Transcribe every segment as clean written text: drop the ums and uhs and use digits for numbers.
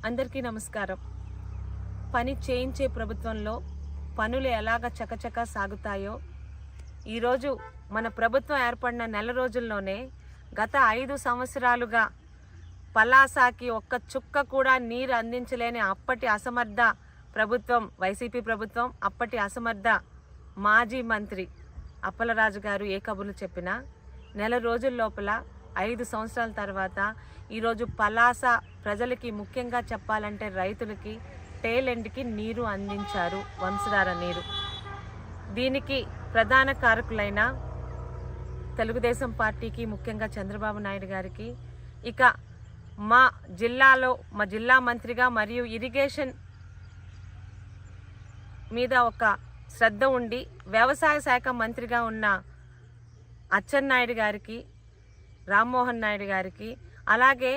అందరికీ నమస్కారం. పని చేయించే ప్రభుత్వంలో పనులు ఎలాగ చకచకా సాగుతాయో ఈరోజు మన ప్రభుత్వం ఏర్పడిన నెల రోజుల్లోనే గత 5 సంవత్సరాలుగా పలాసకి ఒక్క చుక్క కూడా నీరు అందించలేని అప్పటి అసమర్థ ప్రభుత్వం వైసీపీ ప్రభుత్వం, అప్పటి అసమర్థ మాజీ మంత్రి అప్పలరాజు గారు ఏ కబుర్లు చెప్పినా నెల రోజుల లోపల 5 సంవత్సరాల తర్వాత ఈరోజు పలాస ప్రజలకి, ముఖ్యంగా చెప్పాలంటే రైతులకి టేల్ ఎండ్కి నీరు అందించారు, వంశధార నీరు. దీనికి ప్రధాన కారకులైన తెలుగుదేశం పార్టీకి, ముఖ్యంగా చంద్రబాబు నాయుడు గారికి, ఇక మా జిల్లా మంత్రిగా మరియు ఇరిగేషన్ మీద ఒక శ్రద్ధ ఉండి వ్యవసాయ శాఖ మంత్రిగా ఉన్న అచ్చెన్నాయుడు గారికి, రామ్మోహన్ నాయుడు గారికి, అలాగే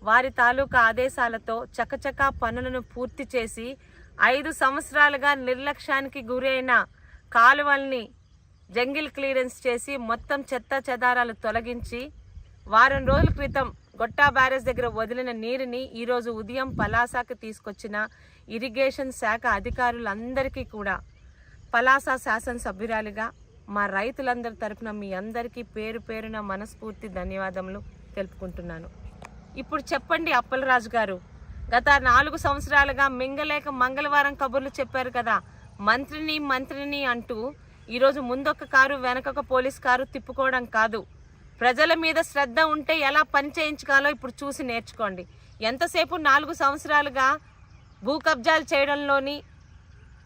వారి తాలూకా ఆదేశాలతో చకచకా పనులను పూర్తి చేసి 5 సంవత్సరాలుగా నిర్లక్ష్యానికి గురైన కాలువల్ని జంగిల్ క్లియరెన్స్ చేసి మొత్తం చెత్త చెదారాలు తొలగించి వారం రోజుల క్రితం గొట్టా బ్యారేజ్ దగ్గర వదిలిన నీరుని ఈరోజు ఉదయం పలాసకి తీసుకొచ్చిన ఇరిగేషన్ శాఖ అధికారులందరికీ కూడా పలాస శాసనసభ్యురాలిగా మా రైతులందరి తరపున మీ అందరికీ పేరు పేరున మనస్ఫూర్తి ధన్యవాదములు తెలుపుకుంటున్నాను. ఇప్పుడు చెప్పండి అప్పలరాజు గారు, గత 4 సంవత్సరాలుగా మింగలేక మంగళవారం కబుర్లు చెప్పారు కదా, మంత్రిని అంటూ ఈరోజు ముందొక కారు వెనకొక పోలీస్ కారు తిప్పుకోవడం కాదు. ప్రజల మీద శ్రద్ధ ఉంటే ఎలా పని చేయించుకోవాలో ఇప్పుడు చూసి నేర్చుకోండి. ఎంతసేపు 4 సంవత్సరాలుగా భూ కబ్జాలు చేయడంలోని,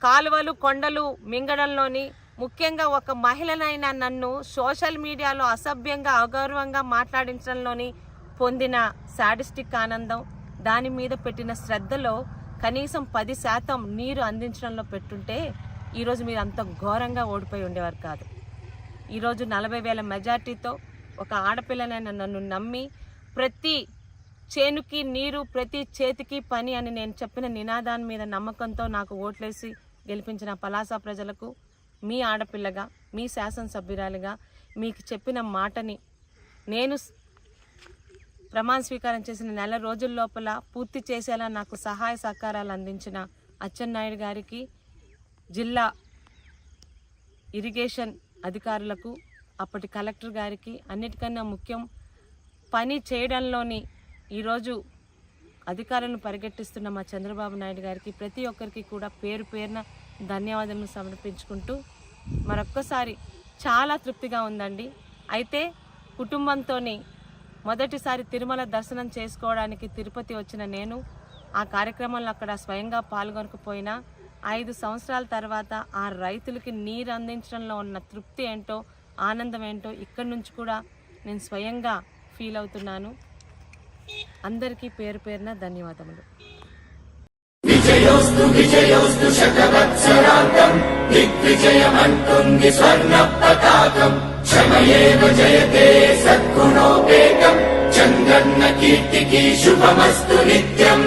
కాలువలు కొండలు మింగడంలోని, ముఖ్యంగా ఒక మహిళనైనా నన్ను సోషల్ మీడియాలో అసభ్యంగా అగౌరవంగా మాట్లాడించడంలోని పొందిన సాడిస్టిక్ ఆనందం, దాని మీద పెట్టిన శ్రద్ధలో కనీసం 10% నీరు అందించడంలో పెట్టుంటే ఈరోజు మీరు అంత ఘోరంగా ఓడిపోయి ఉండేవారు కాదు. ఈరోజు 40,000 మెజార్టీతో ఒక ఆడపిల్లనైనా నన్ను నమ్మి ప్రతి చేనుకి నీరు, ప్రతి చేతికి పని అని నేను చెప్పిన నినాదాన్ని మీద నమ్మకంతో నాకు ఓట్లేసి గెలిపించిన పలాస ప్రజలకు మీ ఆడపిల్లగా, మీ శాసనసభ్యురాలిగా మీకు చెప్పిన మాటని నేను ప్రమాణ స్వీకారం చేసిన నెల రోజుల లోపల పూర్తి చేసేలా నాకు సహాయ సహకారాలు అందించిన అచ్చెన్నాయుడు గారికి, జిల్లా ఇరిగేషన్ అధికారులకు, అప్పటి కలెక్టర్ గారికి, అన్నిటికన్నా ముఖ్యం పని చేయడంలోని ఈరోజు అధికారులను పరిగెట్టిస్తున్న మా చంద్రబాబు నాయుడు గారికి, ప్రతి ఒక్కరికి కూడా పేరు పేరున ధన్యవాదాలను సమర్పించుకుంటూ మరొక్కసారి చాలా తృప్తిగా ఉందండి. అయితే కుటుంబంతో మొదటిసారి తిరుమల దర్శనం చేసుకోవడానికి తిరుపతి వచ్చిన నేను ఆ కార్యక్రమంలో అక్కడ స్వయంగా పాల్గొనకపోయినా 5 సంవత్సరాల తర్వాత ఆ రైతులకి నీరు అందించడంలో ఉన్న తృప్తి ఏంటో, ఆనందం ఏంటో ఇక్కడి నుంచి కూడా నేను స్వయంగా ఫీల్ అవుతున్నాను. అందరికీ పేరు పేరున ధన్యవాదములు. విజయోస్తు శతవత్సరాంతం దిగ్విజయమంటుంది స్వర్ణ పతాకం క్షమయేవ జయతే సద్గుణోపేతం చంద్రన్న కీర్తికి శుభమస్తు నిత్యం.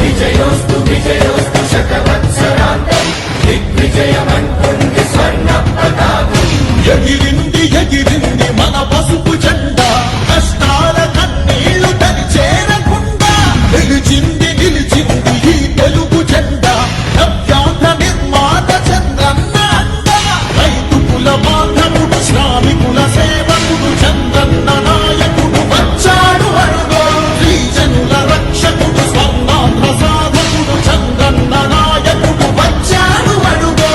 విజయోస్తు శతవత్సరాంతం దిగ్విజయమంటుంది స్వర్ణ పతాకం. ఎగిరింది మన పసుపు జెండా, కష్టాల కన్నీళ్లు చేరకుండా నిలిచింది ఈ తెలుగు జెండా. నవ్యాంధ్ర నిర్మాత చంద్రన్న అండ, రైతు కుల బాంధవుడు, శ్రామికుల సేవకుడు చంద్రన్న నాయకుడు వచ్చాడు అరుగో. శ్రీజనుల రక్షకుడు, స్వర్ణాంధ్ర సాధకుడు చంద్రన్న నాయకుడు వచ్చాడు అరుగో.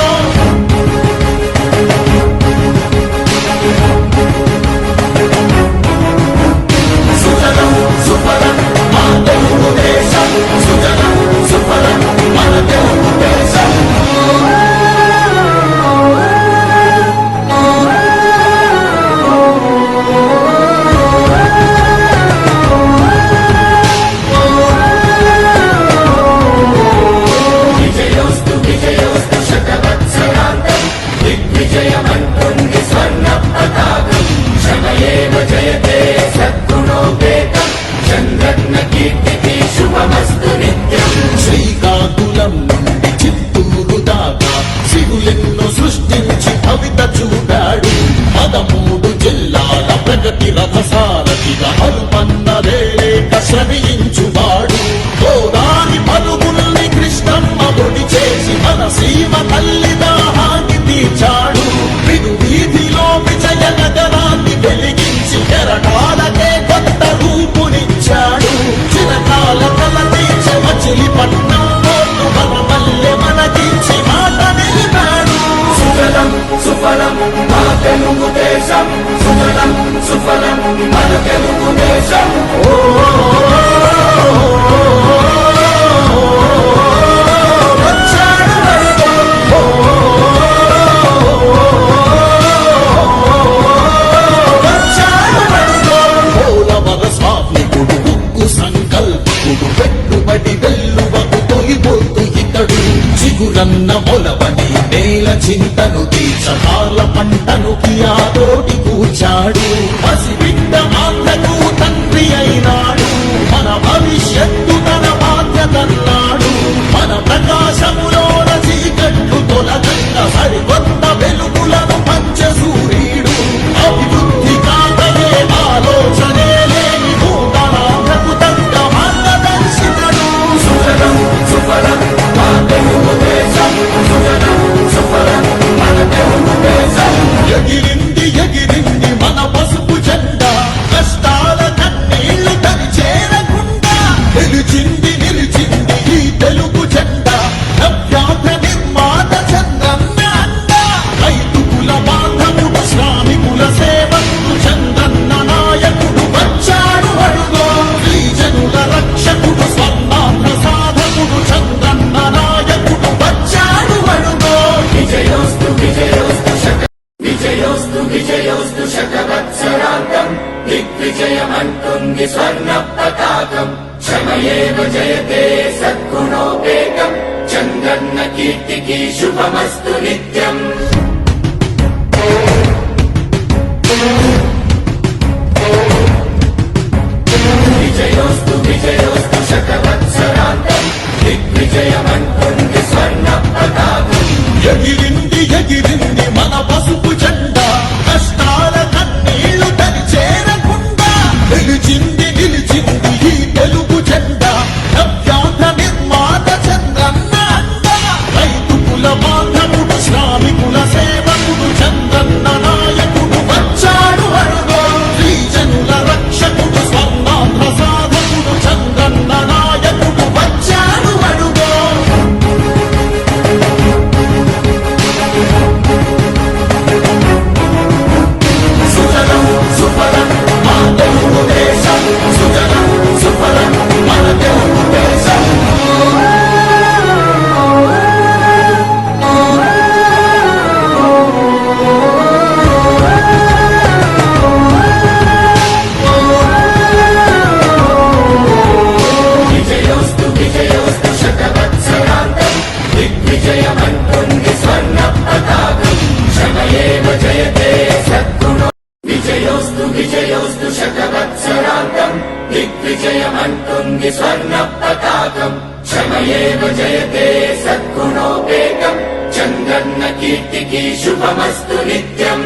విజయమంటుంది స్వర్ణ పతాకం క్షమయేవ జయతే సద్గుణోపేతం చంద్రన్న కీర్తికి శుభమస్తు నిత్యం. శ్రీకాకుళం నుండి చిత్తూరు దాకా సిరులెన్నో సృష్టించి కవిత చూడాడు 13 జిల్లా ఇక అలుపన్నదే లేక శ్రమించువాడు గోదారి పలుగుల్ని కృష్ణమ్మ ఒడి చేసి మన సీమ తల్లి దాహాన్ని తీర్చాడు విను వీధిలో విజయ నగరాన్ని వెలిగించి కెరటాలకే కొత్త రూపునిచ్చాడు చిరకాల కల తీర్చే మచిలీపట్నం పోర్టు మన మల్లె మనకించి మాట నిలిపాడు సుజలం సుఫలం మా తెలుగు దేశం సుజలం సుఫలం మన తెలుగు దేశం పోలవర స్వామికుడు ఉక్కు సంకల్పకుడు పెట్టుబడి వెల్లువకు తొలిపోతు ఇతడు చిగురన్న మొలవని నేల చింతను తీర్చకాల పంటను కియాతోటి కూర్చాడు పసిబిడ్డ మాటకు తండ్రి అయినాడు మన భవిష్యత్తు తన బాధ్యతన్నాడు మన ప్రకాశములోన చీకట్లు తొలగంగా సరికొత్త వెలుగులను పంచ సూర్యుడు అభివృద్ధి కాకయే ఆలోచనే లేని నూతనాంధ్రకు తగ్గ మార్గదర్శితుడు సుజలం సుఫలం మా తెలుగు దేశం సుజలం సుఫలం మన తెలుగు దేశం ఎగిరింది మన పసుపు జెండా కష్టాల కన్నీళ్లు తరి చేరకుండా నిలిచింది ఈ తెలుగు జెండా నవ్యాంధ్ర నిర్మాత చంద్రన్న అండ రైతు కుల బాంధవుడు శ్రామికుల సేవకుడు చంద్రన్న నాయకుడు వచ్చాడు అడుగో గిరిజనుల రక్షకుడు స్వర్ణాంధ్ర సాధకుడు చంద్రన్న నాయకుడు వచ్చాడు అడుగో విజయోస్తు విజయోస్తు విజయోస్తు విజయోస్తు శతవత్సరాంతం దిగ్విజయమంటుంది స్వర్ణ పతాకం క్షమయేవ జయతే సద్గుణోపేతం చంద్రన్న కీర్తికి శుభమస్తు నిత్యం విజయోస్తు విజయోస్తు శతవత్సరాంతం దిగ్విజయమంటుంది స్వర్ణ పతాకం ఎగిరింది మన పసుపు జెండా కష్టాల కన్నీళ్లు తరి చేరకుండా నిలిచింది ఈ తెలుగు జెండా నవ్యాంధ్ర నిర్మాత చంద్రన్న అండ రైతు కుల బాంధవుడు శ్రామికుల సేవకుడు చంద్రన్న నాయకుడు వచ్చాడు అడుగో గిరిజనుల రక్షకుడు స్వర్ణాంధ్ర సాధకుడు చంద్రన్న నాయకుడు వచ్చాడు అడుగో సుజలం సుఫలం మా తెలుగు దేశం సుజలం సుఫలం మన తెలుగు దేశం విజయోస్తు విజయోస్తు శతవత్సరాంతం దిగ్విజయమంటుంది స్వర్ణ పతాకం క్షమయేవ జయతే సద్గుణో విజయోస్తు విజయోస్తు శతవత్సరాంతం దిగ్విజయమంటుంది స్వర్ణ పతాకం క్షమయేవ జయతే సద్గుణోపేతం చంద్రన్న కీర్తికి శుభమస్తు నిత్యం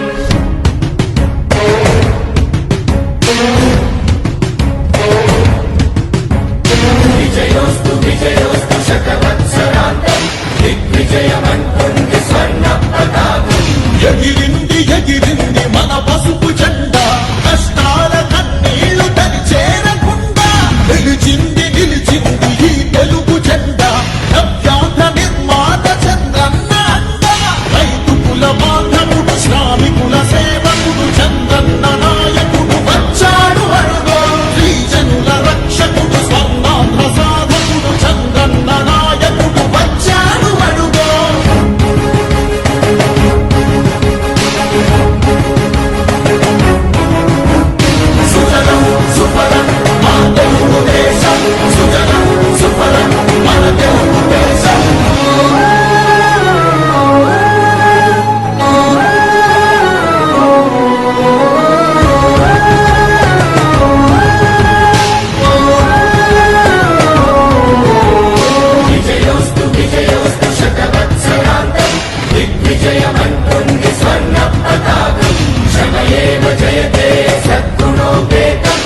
విజయోస్తు విజయోస్తు శతవత్సరాంతం దిగ్విజయమంటుంది స్వర్ణ పతాకం ఎగిరింది మన పసుపు జెండా కష్టాల కన్నీళ్లు తరి చేరకుండా నిలిచింది ఈ తెలుగు జెండా నవ్యాంధ్ర నిర్మాత చంద్రన్న అండ రైతు కుల బాంధవుడు శ్రామికుల సేవకుడు చంద్రన్న నాయకుడు వచ్చాడు అడుగో గిరిజనుల రక్షకుడు స్వర్ణాంధ్ర సాధకుడు చంద్రన్న నాయకుడు వచ్చాడు అడుగో సుజలం సుఫలం మా తెలుగు దేశం సుజలం సుఫలం మన తెలుగు దేశం విజయోస్తు విజయోస్తు శతవత్సరాంతం దిగ్విజయమంటుంది స్వర్ణ పతాకం క్షమయేవ జయతే సద్గుణోపేతం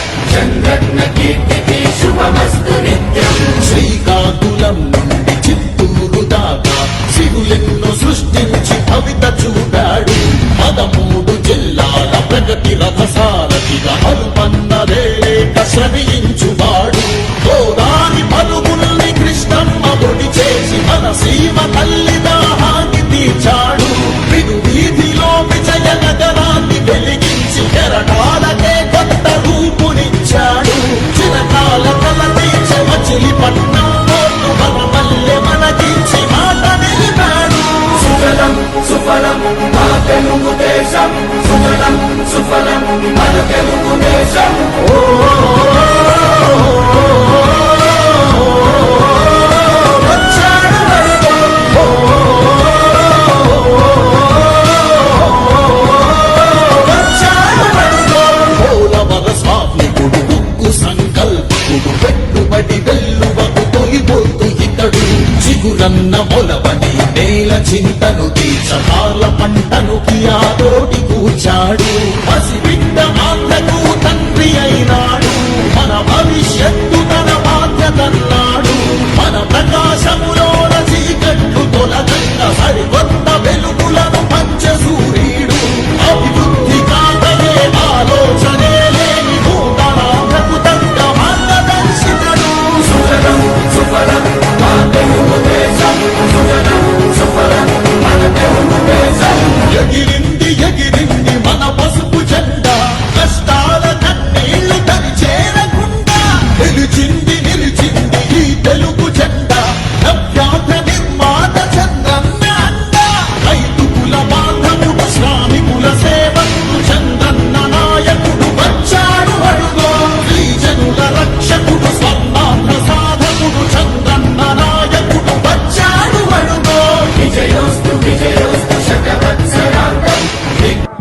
సృష్టిను సృష్టించి భవిత చూపాడు 13 జిల్లాల ప్రగతి రథసారథిగా హనుమన్నదేలేక శ్రమించువాడు గోదాని పలుగుల్ని కృష్ణమ్మ ఒడి చేసి మన సీమ తల్లి దాహాన్ని తీర్చాడు విను వీధిలో విజయ నగరాన్ని వెలిగించి కెరటాలకే కొత్త రూపునిచ్చాడు చిరకాల కల తీర్చి మచిలీపట్నం పోర్టు మన మల్లె మనకించి మాట నిలిపాడు సుజలం సుఫలం మన తెలుగు దేశం సుజలం సుఫలం మన తెలుగు దేశం వచ్చాడు వరుడు. వచ్చాడు వరుడు. పోలవర స్వామికుడు ఉక్కు సంకల్పుడు పెట్టుబడి వెల్లువకు తొలిపోతు ఇతడు చిగురన్న మొలవని నేల చింతను తీర్చకాల పంటను కియాతోటి కూర్చాడు పసిబిడ్డ మాటకు తండ్రి అయినాడు మన భవిష్యత్తు తన బాధ్యతన్నాడు మన ప్రకాశములోన చీకట్లు తొలగంగ సరికొత్త వెలుగులను పంచ సూర్యుడు అభివృద్ధి కాకయే ఆలోచనే లేని నూతనాంధ్రకు తగ్గ మార్గదర్శితడు సుజలం సుఫలం మన తెలుగు దేశం సుజలం సుఫలం మన తెలుగు దేశం ఎగిరింది ఎగిరింది మన పసుపు జెండా కష్టాల కన్నీళ్లు తరి చేరకుండా నిలిచింది నిలిచింది ఈ తెలుగు జెండా నవ్యాంధ్ర నిర్మాత చంద్రన్న అండ రైతు కుల బాంధవుడు శ్రామికుల సేవకుడు చంద్రన్న నాయకుడు వచ్చాడు అడుగో గిరిజనుల రక్షకుడు స్వర్ణాంధ్ర సాధకుడు చంద్రన్న నాయకుడు వచ్చాడు అడుగో విజయోస్తు విజయ